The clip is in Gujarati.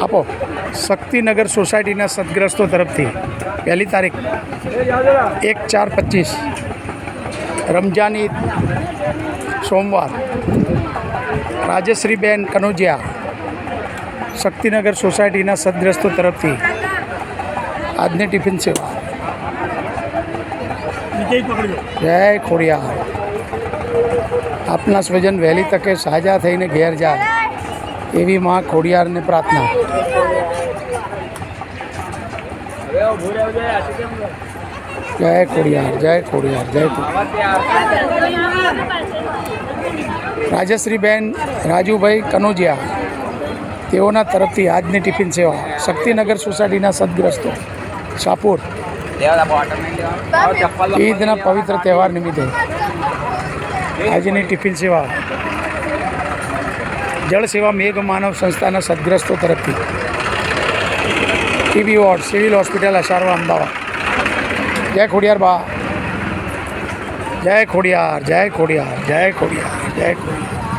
આપો શક્તિનગર સોસાયટીના સદગ્રસ્તો તરફથી પહેલી તારીખ 1/4/25 રમજાન ઈદ સોમવાર રાજશ્રીબેન કનોજિયા શક્તિનગર સોસાયટીના સદગ્રસ્તો તરફથી આજની ટિફિન સેવા. જય ખોડિયાર. આપના સ્વજન વહેલી તકે સાજા થઈને ઘેર જાય એવી માં ખોડિયારને પ્રાર્થના. જય ખોડિયાર, જય ખોડિયાર, જય ખોડિયાર. રાજશ્રીબેન રાજુભાઈ કનોજિયા તેઓના તરફથી આજની ટિફિન સેવા શક્તિનગર સોસાયટીના સદગ્રસ્તો શાહપુર ઈદના પવિત્ર તહેવાર નિમિત્તે આજની ટિફિન સેવા જળ સેવા મેઘ માનવ સંસ્થાના સદગ્રસ્તો તરફથી TB ward civil hospital Asarwa Ahmedabad. જય ખોડિયાર બા. જય ખોડિયાર, જય ખોડિયાર, જય ખોડિયાર, જય ખોડિયાર.